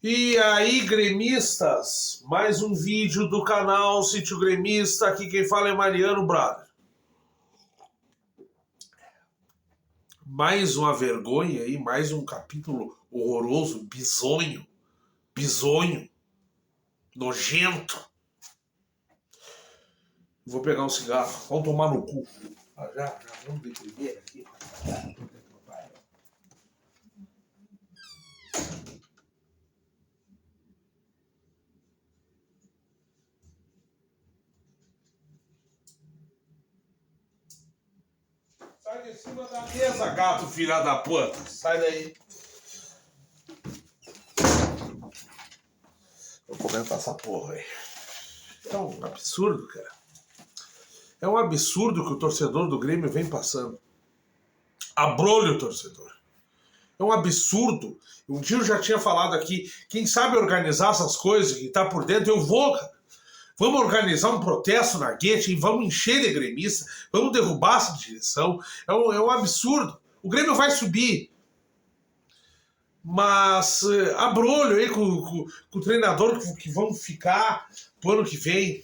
E aí, gremistas, mais um vídeo do canal Sítio Gremista, aqui quem fala é Mariano Brother. Mais uma vergonha aí, mais um capítulo horroroso, bizonho, nojento. Vou pegar um cigarro, vamos tomar no cu. Já, vamos deprimir aqui. Sai de cima da mesa, gato, filha da puta. Sai daí. Vou comentar essa porra aí. É um absurdo, cara. É um absurdo que o torcedor do Grêmio vem passando. Abrolho o torcedor. É um absurdo. Um dia eu já tinha falado aqui, quem sabe organizar essas coisas, que tá por dentro, eu vou, cara. Vamos organizar um protesto na Guete, vamos encher de gremista, vamos derrubar essa direção. É um absurdo. O Grêmio vai subir. Mas abrolho aí com o treinador que vão ficar pro ano que vem.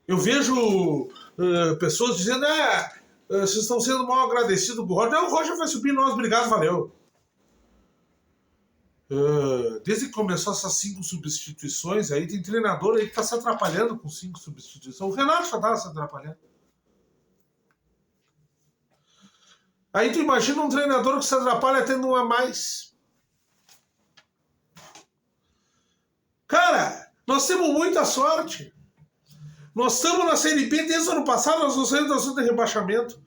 Eu vejo pessoas dizendo, vocês estão sendo mal agradecidos com o Roger. Não, o Roger vai subir, nós, obrigado, valeu. Desde que começou essas 5 substituições, aí tem treinador aí que tá se atrapalhando com 5 substituições. O Renato já tá se atrapalhando. Aí tu imagina um treinador que se atrapalha tendo um a mais. Cara, nós temos muita sorte. Nós estamos na Série B desde o ano passado, nós não saímos da zona de rebaixamento.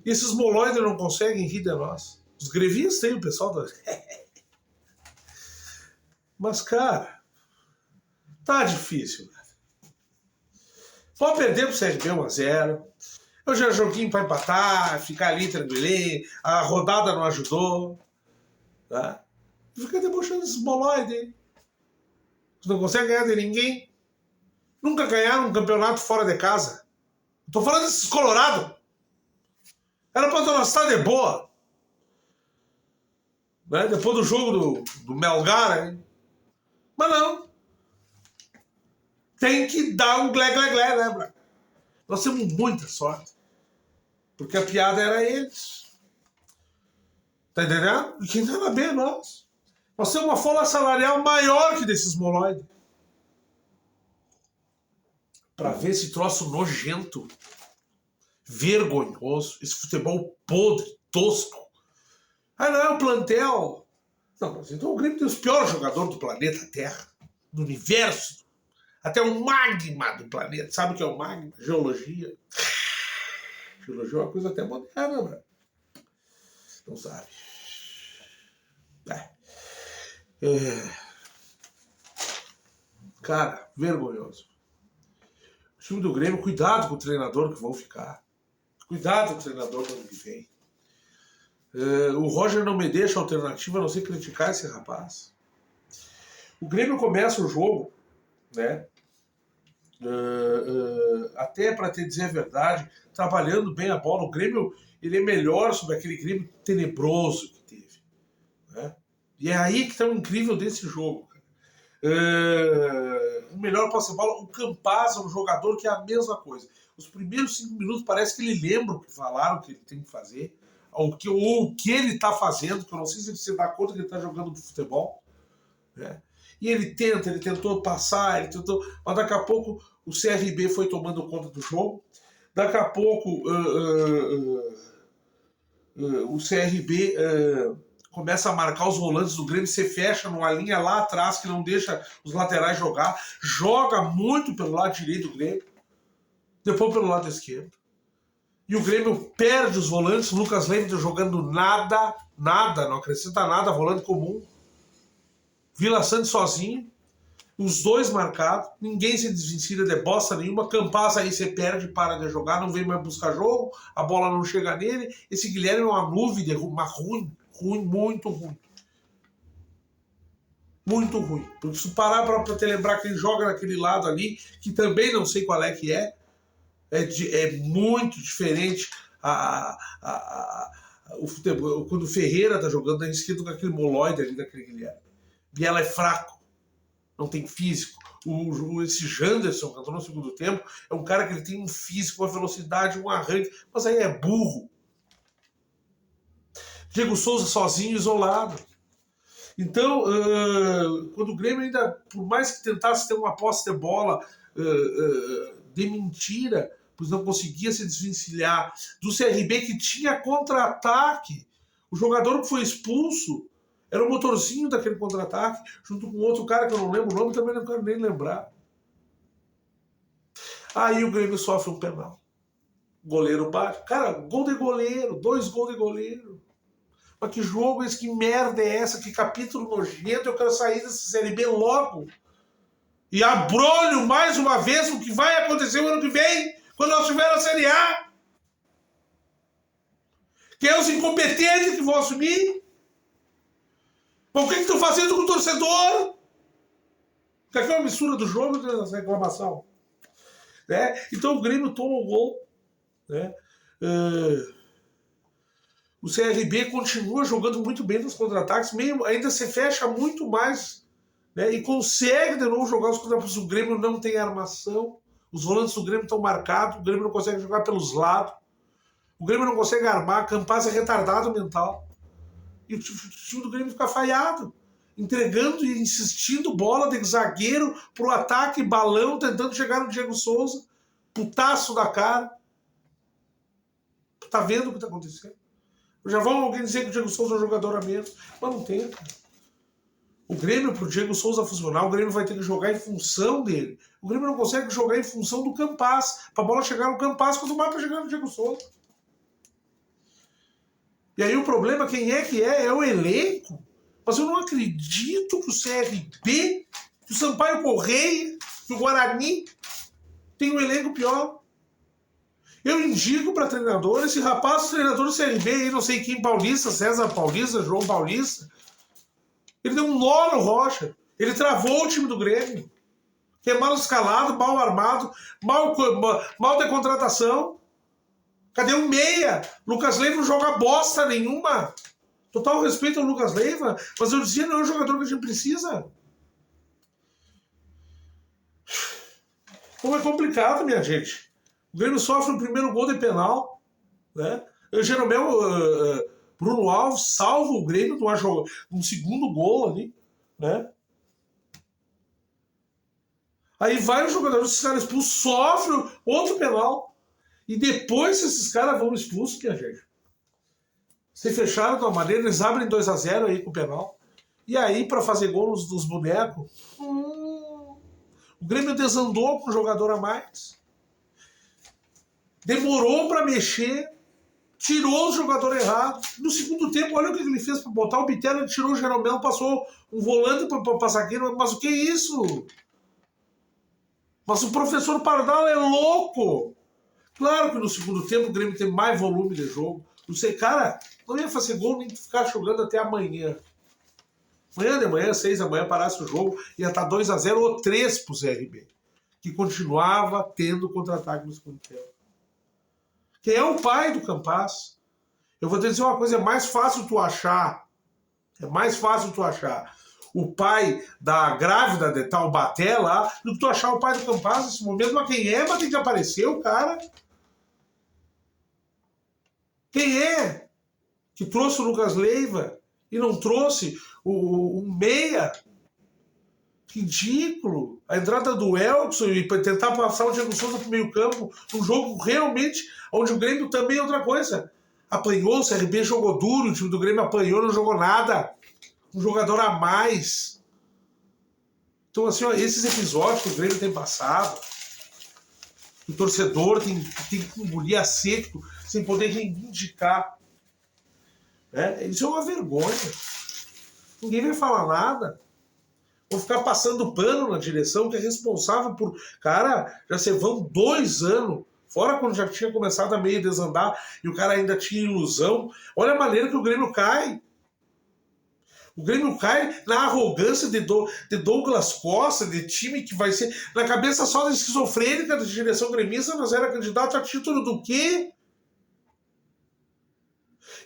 E esses moloides não conseguem rir de nós. Os grevistas têm o pessoal da... Mas, cara, tá difícil, cara. Pode perder pro CRB 1-0. Eu já joguei pra empatar, ficar ali tranquilinho. A rodada não ajudou. Tá? Fica debochando esses boloides aí. Você não consegue ganhar de ninguém. Nunca ganharam um campeonato fora de casa. Tô falando desses colorados. Era pra estar estar de boa. Né? Depois do jogo do Melgar, hein? Mas não. Tem que dar um glé-glé-glé, né, bro? Nós temos muita sorte. Porque a piada era eles. Tá entendendo? E quem tá na B é nós. Nós temos uma folha salarial maior que desses moloides. Pra ver esse troço nojento, vergonhoso, esse futebol podre, tosco. Ah, não é o plantel. Não, mas então o Grêmio tem os piores jogadores do planeta Terra, do universo, até o magma do planeta. Sabe o que é o magma? Geologia. Geologia é uma coisa até moderna, mano. Não sabe. Cara, vergonhoso. O time do Grêmio, cuidado com o treinador que vão ficar. Cuidado com o treinador do ano que vem. O Roger não me deixa alternativa a não ser criticar esse rapaz. O Grêmio começa o jogo, né? Até para te dizer a verdade, trabalhando bem a bola. O Grêmio ele é melhor sobre aquele Grêmio tenebroso que teve. Né? E é aí que está o incrível desse jogo. O melhor posse de bola, o Campaz é um jogador que é a mesma coisa. Os primeiros 5 minutos parece que ele lembra o que falaram que ele tem que fazer. Ou o que ele está fazendo, que eu não sei se você dá conta que ele está jogando futebol. Né? E ele tentou passar, mas daqui a pouco o CRB foi tomando conta do jogo. Daqui a pouco o CRB começa a marcar os volantes do Grêmio, você fecha numa linha lá atrás que não deixa os laterais jogar, joga muito pelo lado direito do Grêmio, depois pelo lado esquerdo. E o Grêmio perde os volantes, o Lucas Leme jogando nada, não acrescenta nada, volante comum. Vila Sante sozinho, os dois marcados, ninguém se desvencilha de bosta nenhuma. Campaz aí você perde, para de jogar, não vem mais buscar jogo, a bola não chega nele. Esse Guilherme é uma nuvem de ruim, muito ruim. Muito ruim. Porque se parar para te lembrar que ele joga naquele lado ali, que também não sei qual é que é muito diferente o futebol, quando o Ferreira tá jogando na esquerda com aquele moloide ali daquele Guilherme. Biela é fraco, não tem físico. Esse Janderson, que entrou no segundo tempo, é um cara que ele tem um físico, uma velocidade, um arranque, mas aí é burro. Diego Souza sozinho, isolado. Então, quando o Grêmio ainda, por mais que tentasse ter uma posse de bola de mentira, pois não conseguia se desvencilhar do CRB, que tinha contra-ataque. O jogador que foi expulso era o motorzinho daquele contra-ataque, junto com outro cara que eu não lembro o nome, também não quero nem lembrar. Aí o Grêmio sofre um penal. O goleiro bate. Cara, gol de goleiro, 2 gols de goleiro. Mas que jogo é esse? Que merda é essa? Que capítulo nojento? Eu quero sair dessa Série B logo. E abrolho mais uma vez o que vai acontecer o ano que vem, quando nós tivermos a Série A. Que é os incompetentes que vão assumir. Mas o que estão fazendo com o torcedor? Que aqui é uma mistura do jogo e dessa reclamação. Né? Então o Grêmio toma o gol. Né? O CRB continua jogando muito bem nos contra-ataques, ainda se fecha muito mais, né? E consegue de novo jogar os contra-ataques. O Grêmio não tem armação, os volantes do Grêmio estão marcados, o Grêmio não consegue jogar pelos lados, o Grêmio não consegue armar, Campaz é retardado mental. E o time do Grêmio fica falhado, entregando e insistindo bola de zagueiro pro ataque, balão, tentando chegar no Diego Souza, putaço da cara. Tá vendo o que tá acontecendo? Já vão alguém dizer que o Diego Souza é um jogador a menos, mas não tem. O Grêmio, pro Diego Souza funcionar, o Grêmio vai ter que jogar em função dele. O Grêmio não consegue jogar em função do Campaz, pra bola chegar no Campaz, quanto mais pra chegar no Diego Souza. E aí o problema, quem é que é? É o elenco. Mas eu não acredito que o CRB, que o Sampaio Correia, que o Guarani tem um elenco pior. Eu indico para treinador, esse rapaz, treinador do CRB, aí, não sei quem, Paulista, César Paulista, João Paulista, ele deu um nó no Rocha, ele travou o time do Grêmio, que é mal escalado, mal armado, mal de contratação. Cadê o meia? Lucas Leiva não joga bosta nenhuma. Total respeito ao Lucas Leiva, mas eu dizia, não é o jogador que a gente precisa. Como é complicado, minha gente. O Grêmio sofre o primeiro gol de penal, né? Jeromel, Bruno Alves salva o Grêmio num segundo gol ali, né? Aí vai o jogador, esses caras expulsos, sofre outro penal. E depois esses caras vão expulsos, minha gente. Se fecharam de uma maneira, eles abrem 2-0 aí com o penal. E aí, para fazer gol dos bonecos, o Grêmio desandou com um jogador a mais. Demorou para mexer, tirou o jogador errado. No segundo tempo, olha o que ele fez para botar o Bitelo, ele tirou o Jeromel, passou um volante para passar aqui. Mas o que é isso? Mas o professor Pardal é louco. Claro que no segundo tempo o Grêmio tem mais volume de jogo. Não sei, cara, não ia fazer gol nem ficar jogando até amanhã. Amanhã de manhã, 6 da manhã, parasse o jogo, ia estar 2-0 ou 3 pro CRB, que continuava tendo contra-ataque no segundo tempo. Quem é o pai do Campaz? Eu vou te dizer uma coisa, é mais fácil tu achar o pai da grávida de Taubaté lá do que tu achar o pai do Campaz nesse momento. Mas quem é? Mas tem que aparecer o cara. Quem é que trouxe o Lucas Leiva e não trouxe o meia? Ridículo. A entrada do Elkson e tentar passar o Diego Souza pro meio campo, um jogo realmente onde o Grêmio também é outra coisa. Apanhou, o CRB jogou duro, o time do Grêmio apanhou, não jogou nada. Um jogador a mais. Então, assim, ó, esses episódios que o Grêmio tem passado, o torcedor tem que engolir a seco sem poder reivindicar. Né? Isso é uma vergonha. Ninguém vai falar nada. Vou ficar passando pano na direção que é responsável por... Cara, já se vão 2 anos, fora quando já tinha começado a meio desandar e o cara ainda tinha ilusão. Olha a maneira que o Grêmio cai. O Grêmio cai na arrogância de Douglas Costa, de time que vai ser... Na cabeça só da esquizofrênica da direção gremista, nós era candidato a título do quê?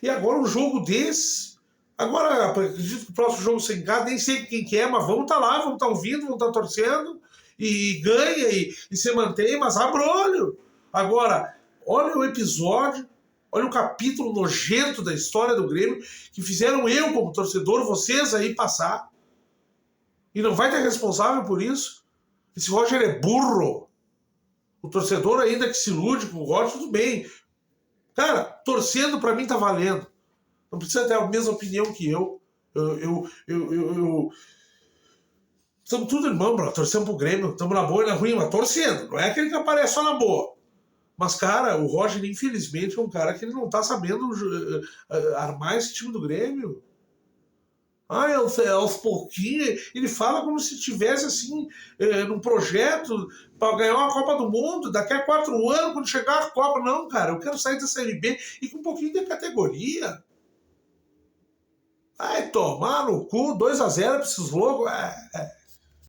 E agora um jogo desse... Agora, acredito que o próximo jogo sem casa, nem sei quem que é, mas vamos estar lá, vamos estar ouvindo, vamos estar torcendo, e ganha, e se mantém, mas abre o olho. Agora, olha o episódio, olha o capítulo nojento da história do Grêmio, que fizeram eu, como torcedor, vocês aí passar. E não vai ter responsável por isso. Esse Roger é burro. O torcedor ainda que se ilude com o Roger, tudo bem. Cara, torcendo pra mim tá valendo. Não precisa ter a mesma opinião que eu. Estamos tudo irmão, bro. Torcendo pro Grêmio. Estamos na boa e na ruim, mas torcendo. Não é aquele que aparece só na boa. Mas, cara, o Roger, infelizmente, é um cara que ele não tá sabendo armar esse time do Grêmio. Aos pouquinhos, ele fala como se tivesse, assim, num projeto para ganhar uma Copa do Mundo, daqui a 4 anos, quando chegar a Copa. Não, cara, eu quero sair da Série B e com um pouquinho de categoria. Ai, tomar no cu, 2-0 pra esses loucos.